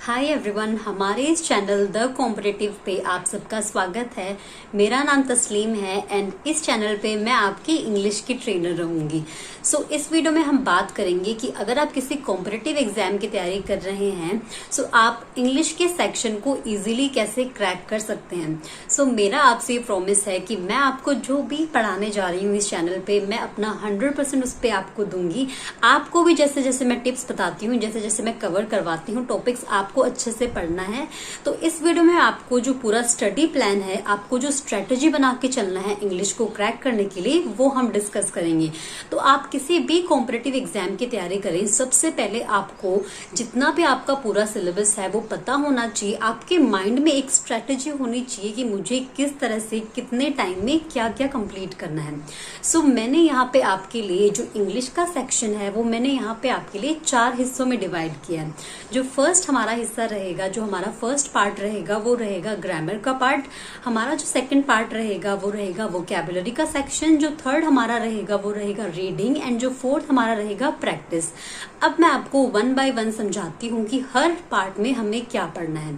Hi everyone, हमारे इस channel the competitive पे आप सबका स्वागत है। मेरा नाम तस्लीम है एंड इस चैनल पे मैं आपकी इंग्लिश की ट्रेनर रहूंगी। सो इस वीडियो में हम बात करेंगे कि अगर आप किसी कॉम्पिटिटिव एग्जाम की तैयारी कर रहे हैं आप इंग्लिश के सेक्शन को इजीली कैसे क्रैक कर सकते हैं। मेरा आपसे ये प्रॉमिस है कि मैं आपको जो भी पढ़ाने जा रही हूँ इस चैनल पे मैं अपना 100% उस पे आपको दूंगी। आपको भी जैसे जैसे मैं टिप्स बताती हूँ, जैसे जैसे मैं कवर करवाती हूँ टॉपिक्स, आपको अच्छे से पढ़ना है। तो इस वीडियो में आपको जो पूरा स्टडी प्लान है, आपको जो स्ट्रेटेजी बना के चलना है इंग्लिश को क्रैक करने के लिए, वो हम डिस्कस करेंगे। तो आप किसी भी कॉम्पिटिटिव एग्जाम की तैयारी करें, सबसे पहले आपको जितना भी आपका पूरा सिलेबस है वो पता होना चाहिए। आपके माइंड में एक स्ट्रेटेजी होनी चाहिए कि मुझे किस तरह से कितने टाइम में क्या क्या कंप्लीट करना है। मैंने यहाँ पे आपके लिए जो इंग्लिश का सेक्शन है वो मैंने यहाँ पे आपके लिए 4 हिस्सों में डिवाइड किया है। जो फर्स्ट हमारा हिस्सा रहेगा, जो हमारा फर्स्ट पार्ट रहेगा वो रहेगा ग्रामर का पार्ट। हमारा जो सेकंड पार्ट रहेगा वो रहेगा वोकैबुलरी का सेक्शन। जो थर्ड हमारा रहेगा वो रहेगा रीडिंग एंड जो फोर्थ हमारा रहेगा प्रैक्टिस। अब मैं आपको 1 बाय 1 समझाती हूँ कि हर पार्ट में हमें क्या पढ़ना है।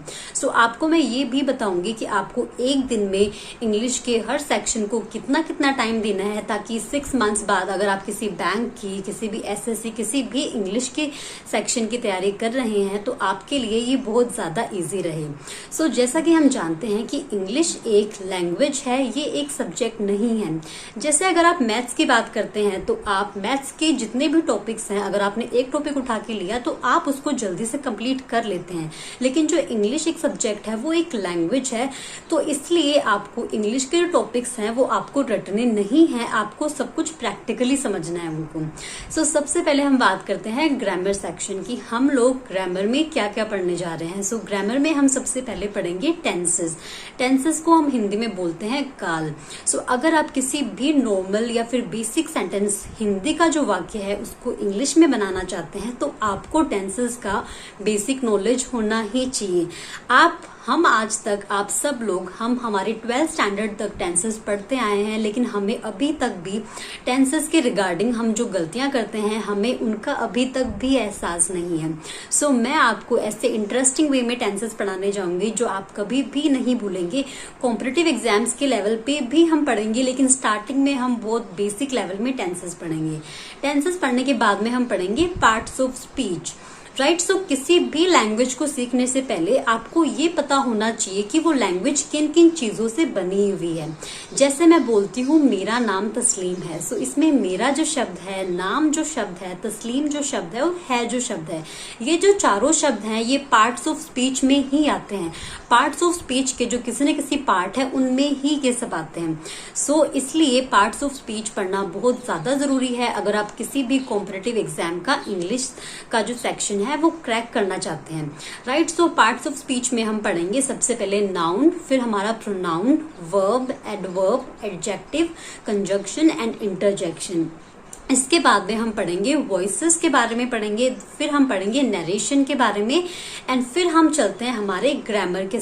आपको मैं ये भी बताऊंगी कि आपको एक दिन में इंग्लिश के हर सेक्शन को कितना कितना टाइम देना है, ताकि 6 मंथ्स बाद अगर आप किसी बैंक की, किसी भी एसएससी, किसी भी इंग्लिश के सेक्शन की तैयारी कर रहे हैं तो आपके लिए ये बहुत ज्यादा इजी रहे। जैसा कि हम जानते हैं कि इंग्लिश एक लैंग्वेज है, ये एक सब्जेक्ट नहीं है। जैसे अगर आप मैथ्स की बात करते हैं तो आप मैथ्स के जितने भी टॉपिक्स हैं, अगर आपने एक टॉपिक उठा के लिया तो आप उसको जल्दी से कंप्लीट कर लेते हैं। लेकिन जो इंग्लिश एक सब्जेक्ट है वो एक लैंग्वेज है, तो इसलिए आपको इंग्लिश के जो टॉपिक्स हैं वो आपको रटने नहीं है, आपको सब कुछ प्रैक्टिकली समझना है उनको। सबसे पहले हम बात करते हैं ग्रामर सेक्शन की। हम लोग ग्रामर में क्या क्या पढ़ने जा रहे हैं। ग्रामर में हम सबसे पहले पढ़ेंगे टेंसेस। टेंसेस को हम हिंदी में बोलते हैं काल। अगर आप किसी भी नॉर्मल या फिर बेसिक सेंटेंस हिंदी का जो वाक्य है उसको इंग्लिश में बनाना चाहते हैं तो आपको टेंसेस का बेसिक नॉलेज होना ही चाहिए। हम आज तक, आप सब लोग, हम हमारे 12th स्टैंडर्ड तक टेंसेस पढ़ते आए हैं, लेकिन हमें अभी तक भी टेंसेस के रिगार्डिंग हम जो गलतियां करते हैं हमें उनका अभी तक भी एहसास नहीं है। मैं आपको ऐसे इंटरेस्टिंग वे में टेंसेस पढ़ाने जाऊंगी जो आप कभी भी नहीं भूलेंगे। कॉम्पिटिटिव एग्जाम्स के लेवल पे भी हम पढ़ेंगे, लेकिन स्टार्टिंग में हम बहुत बेसिक लेवल में टेंसेस पढ़ेंगे। टेंसेस पढ़ने के बाद में हम पढ़ेंगे पार्ट्स ऑफ स्पीच। राइट। किसी भी लैंग्वेज को सीखने से पहले आपको ये पता होना चाहिए कि वो लैंग्वेज किन किन चीजों से बनी हुई है। जैसे मैं बोलती हूँ मेरा नाम तस्लीम है, इसमें मेरा जो शब्द है, नाम जो शब्द है, तस्लीम जो शब्द है और है जो शब्द है, ये जो चारों शब्द हैं ये पार्ट्स ऑफ स्पीच में ही आते हैं। पार्ट्स ऑफ स्पीच के जो किसी न किसी पार्ट है उनमें ही ये सब आते हैं। इसलिए पार्ट्स ऑफ स्पीच पढ़ना बहुत ज्यादा जरूरी है अगर आप किसी भी कॉम्पिटिटिव एग्जाम का इंग्लिश का जो सेक्शन है वो क्रैक करना चाहते हैं। राइट। पार्ट्स ऑफ स्पीच में हम पढ़ेंगे सबसे पहले नाउन, फिर हमारा pronoun, verb, adverb, adjective, conjunction and interjection. इसके बाद में हम पढ़ेंगे वॉइसेस के बारे में पढ़ेंगे, फिर हम पढ़ेंगे नरेशन के बारे में एंड फिर हम चलते हैं हमारे ग्रामर के,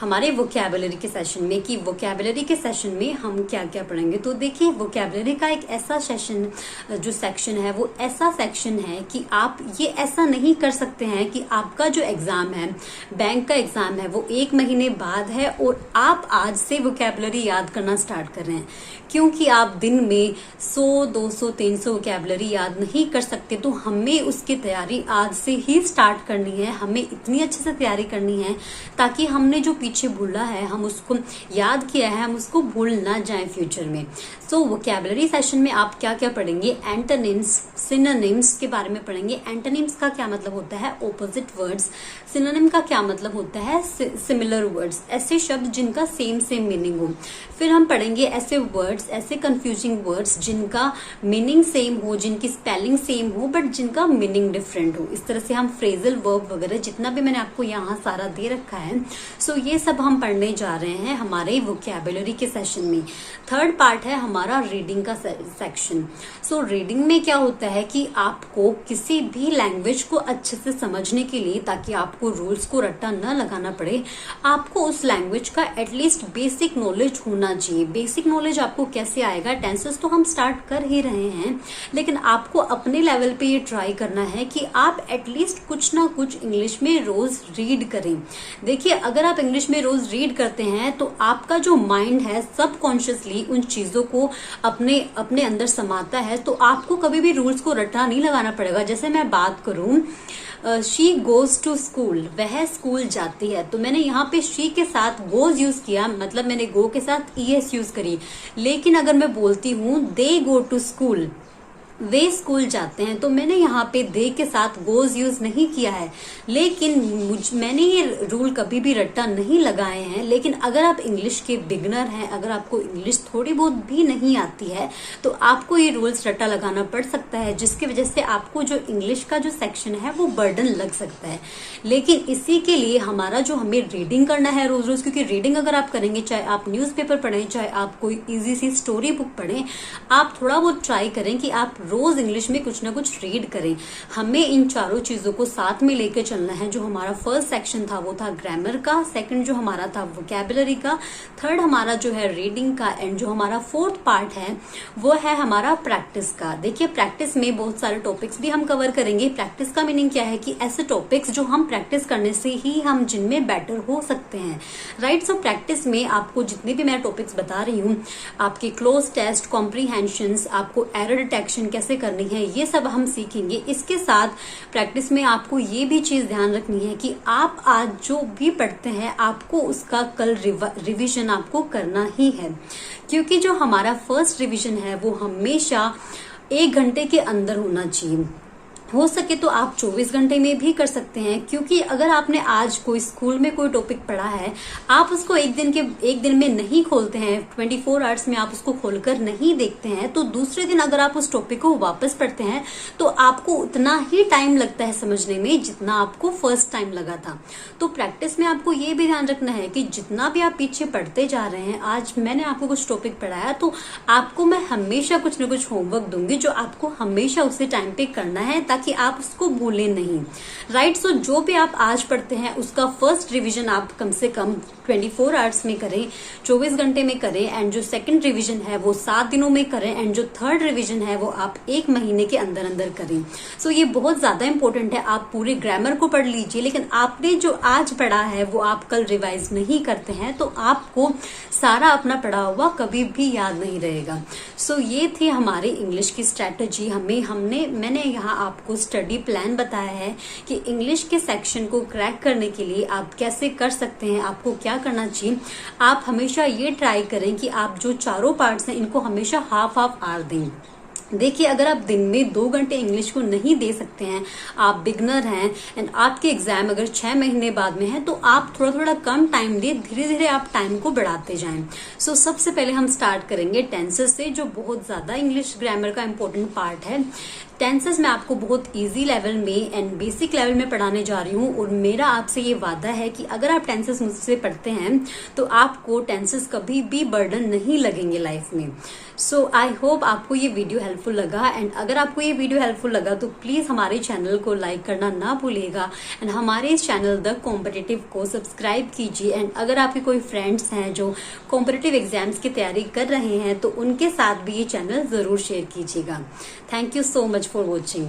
हमारे वोकैबुलरी के सेशन में कि वोकैबुलरी के सेशन में हम क्या क्या पढ़ेंगे। तो देखिए, वोकैबुलरी का एक ऐसा सेशन, जो सेक्शन है वो ऐसा सेक्शन है कि आप ये ऐसा नहीं कर सकते हैं कि आपका जो एग्जाम है, बैंक का एग्जाम है, वो 1 महीने बाद है और आप आज से वोकैबुलरी याद करना स्टार्ट कर रहे हैं, क्योंकि आप दिन में 100, 200, 300 वोकैबुलरी याद नहीं कर सकते। तो हमें उसकी तैयारी आज से ही स्टार्ट करनी है, हमें इतनी अच्छे से तैयारी करनी है ताकि हमने जो पीछे भूला है, हम उसको याद किया है, हम उसको भूल ना जाए फ्यूचर में। वोकैबुलरी सेशन में आप क्या क्या पढ़ेंगे, एंटोनिम्स, सिनोनिम्स के बारे में पढ़ेंगे। एंटोनिम्स का क्या मतलब होता है, ऑपोजिट वर्ड्स। सिनोनिम का क्या मतलब होता है, सिमिलर वर्ड्स, ऐसे शब्द जिनका सेम मीनिंग हो। फिर हम पढ़ेंगे ऐसे वर्ड्स, ऐसे कंफ्यूजिंग वर्ड्स जिनका मीनिंग सेम हो, जिनकी स्पेलिंग सेम हो बट जिनका मीनिंग डिफरेंट हो। इस तरह से हम फ्रेजल वर्ब वगैरह जितना भी मैंने आपको यहाँ सारा दे रखा है, ये सब हम पढ़ने जा रहे हैं हमारे वोकैबुलरी के सेशन में। थर्ड पार्ट है हमारा रीडिंग का सेक्शन। रीडिंग में क्या होता है कि आपको किसी भी लैंग्वेज को अच्छे से समझने के लिए, ताकि आपको रूल्स को रट्टा न लगाना पड़े, आपको उस लैंग्वेज का एटलीस्ट बेसिक नॉलेज होना चाहिए। बेसिक नॉलेज आपको कैसे आएगा, टेंसेस तो हम स्टार्ट कर ही रहे हैं, लेकिन आपको अपने लेवल पे ये ट्राई करना है कि आप एटलीस्ट कुछ ना कुछ इंग्लिश में रोज रीड करें। देखिए, अगर आप इंग्लिश में रोज रीड करते हैं तो आपका जो माइंड है सबकॉन्शियसली उन चीजों को अपने अपने अंदर समाता है, तो आपको कभी भी रूल्स को रट्टा नहीं लगाना पड़ेगा। जैसे मैं बात करूं, शी गोज टू स्कूल, वह स्कूल जाती है, तो मैंने यहाँ पे शी के साथ गोज यूज किया, मतलब मैंने गो के साथ ईएस यूज करी। लेकिन अगर मैं बोलती हूँ दे गो टू स्कूल, वे स्कूल जाते हैं, तो मैंने यहाँ पे दे के साथ गोज यूज नहीं किया है। लेकिन मैंने ये रूल कभी भी रट्टा नहीं लगाए हैं। लेकिन अगर आप इंग्लिश के बिगनर हैं, अगर आपको इंग्लिश थोड़ी बहुत भी नहीं आती है, तो आपको ये रूल्स रट्टा लगाना पड़ सकता है, जिसकी वजह से आपको जो इंग्लिश का जो सेक्शन है वो बर्डन लग सकता है। लेकिन इसी के लिए हमारा जो हमें रीडिंग करना है रोज रोज, क्योंकि रीडिंग अगर आप करेंगे, चाहे आप न्यूज़पेपर पढ़ें, चाहे आप कोई इजी सी स्टोरी बुक पढ़ें, आप थोड़ा बहुत ट्राई करें कि आप रोज इंग्लिश में कुछ ना कुछ रीड करें। हमें इन चारों चीजों को साथ में लेके चलना है। जो हमारा फर्स्ट सेक्शन था वो था ग्रामर का, सेकंड जो हमारा था वोकैबुलरी का, थर्ड हमारा जो है रीडिंग का, एंड जो हमारा फोर्थ पार्ट है वो है हमारा प्रैक्टिस का। देखिए, प्रैक्टिस में बहुत सारे टॉपिक्स भी हम कवर करेंगे। प्रैक्टिस का मीनिंग क्या है कि ऐसे टॉपिक्स जो हम प्रैक्टिस करने से ही हम जिनमें बेटर हो सकते हैं, राइट। सो प्रैक्टिस में आपको जितने भी मैं टॉपिक्स बता रही हूँ, आपके क्लोज टेस्ट, कॉम्प्रीहेंशंस, आपको एरर डिटेक्शन कैसे करनी है, ये सब हम सीखेंगे। इसके साथ प्रैक्टिस में आपको ये भी चीज ध्यान रखनी है कि आप आज जो भी पढ़ते हैं आपको उसका कल रिवीजन आपको करना ही है, क्योंकि जो हमारा फर्स्ट रिवीजन है वो हमेशा 1 घंटे के अंदर होना चाहिए। हो सके तो आप 24 घंटे में भी कर सकते हैं, क्योंकि अगर आपने आज कोई स्कूल में कोई टॉपिक पढ़ा है, आप उसको एक दिन में नहीं खोलते हैं, 24 आवर्स में आप उसको खोलकर नहीं देखते हैं, तो दूसरे दिन अगर आप उस टॉपिक को वापस पढ़ते हैं तो आपको उतना ही टाइम लगता है समझने में जितना आपको फर्स्ट टाइम लगा था। तो प्रैक्टिस में आपको ये भी ध्यान रखना है कि जितना भी आप पीछे पढ़ते जा रहे हैं, आज मैंने आपको कुछ टॉपिक पढ़ाया तो आपको मैं हमेशा कुछ न कुछ होमवर्क दूंगी जो आपको हमेशा उसी टाइम पे करना है, ताकि आप उसको भूलें नहीं, राइट। सो जो भी आप आज पढ़ते हैं उसका फर्स्ट रिवीजन आप कम से कम 24 आवर्स में करें, 24 घंटे में करें, एंड जो सेकंड रिवीजन है वो 7 दिनों में करें, एंड जो थर्ड रिवीजन है वो आप 1 महीने के अंदर अंदर करें। सो ये बहुत ज्यादा इंपॉर्टेंट है। आप पूरे ग्रामर को पढ़ लीजिए, लेकिन आपने जो आज पढ़ा है वो आप कल रिवाइज नहीं करते हैं तो आपको सारा अपना पढ़ा हुआ कभी भी याद नहीं रहेगा। सो ये थी हमारी इंग्लिश की स्ट्रेटेजी। मैंने यहाँ आपको स्टडी प्लान बताया है कि इंग्लिश के सेक्शन को क्रैक करने के लिए आप कैसे कर सकते हैं, आपको क्या करना चाहिए। आप हमेशा ये ट्राई करें कि आप जो चारों पार्ट्स हैं इनको हमेशा हाफ आवर दें। देखिए, अगर आप दिन में 2 घंटे इंग्लिश को नहीं दे सकते हैं, आप बिगनर हैं एंड आपके एग्जाम अगर 6 महीने बाद में है, तो आप थोड़ा थोड़ा कम टाइम दें, धीरे धीरे आप टाइम को बढ़ाते जाएं। सो सबसे पहले हम स्टार्ट करेंगे टेंसेस से, जो बहुत ज्यादा इंग्लिश ग्रामर का इंपॉर्टेंट पार्ट है। टेंसेस मैं आपको बहुत इजी लेवल में एंड बेसिक लेवल में पढ़ाने जा रही हूँ, और मेरा आपसे ये वादा है कि अगर आप टेंसेस मुझसे पढ़ते हैं तो आपको टेंसेस कभी भी बर्डन नहीं लगेंगे लाइफ में। सो आई होप आपको ये वीडियो हेल्पफुल लगा, एंड अगर आपको ये वीडियो हेल्पफुल लगा तो प्लीज हमारे चैनल को लाइक करना ना भूलिएगा, एंड हमारे इस चैनल द कॉम्पिटिटिव को सब्सक्राइब कीजिए। एंड अगर आपके कोई फ्रेंड्स हैं जो कॉम्पिटिटिव एग्जाम्स की तैयारी कर रहे हैं तो उनके साथ भी ये चैनल जरूर शेयर कीजिएगा। Thank you so much for watching.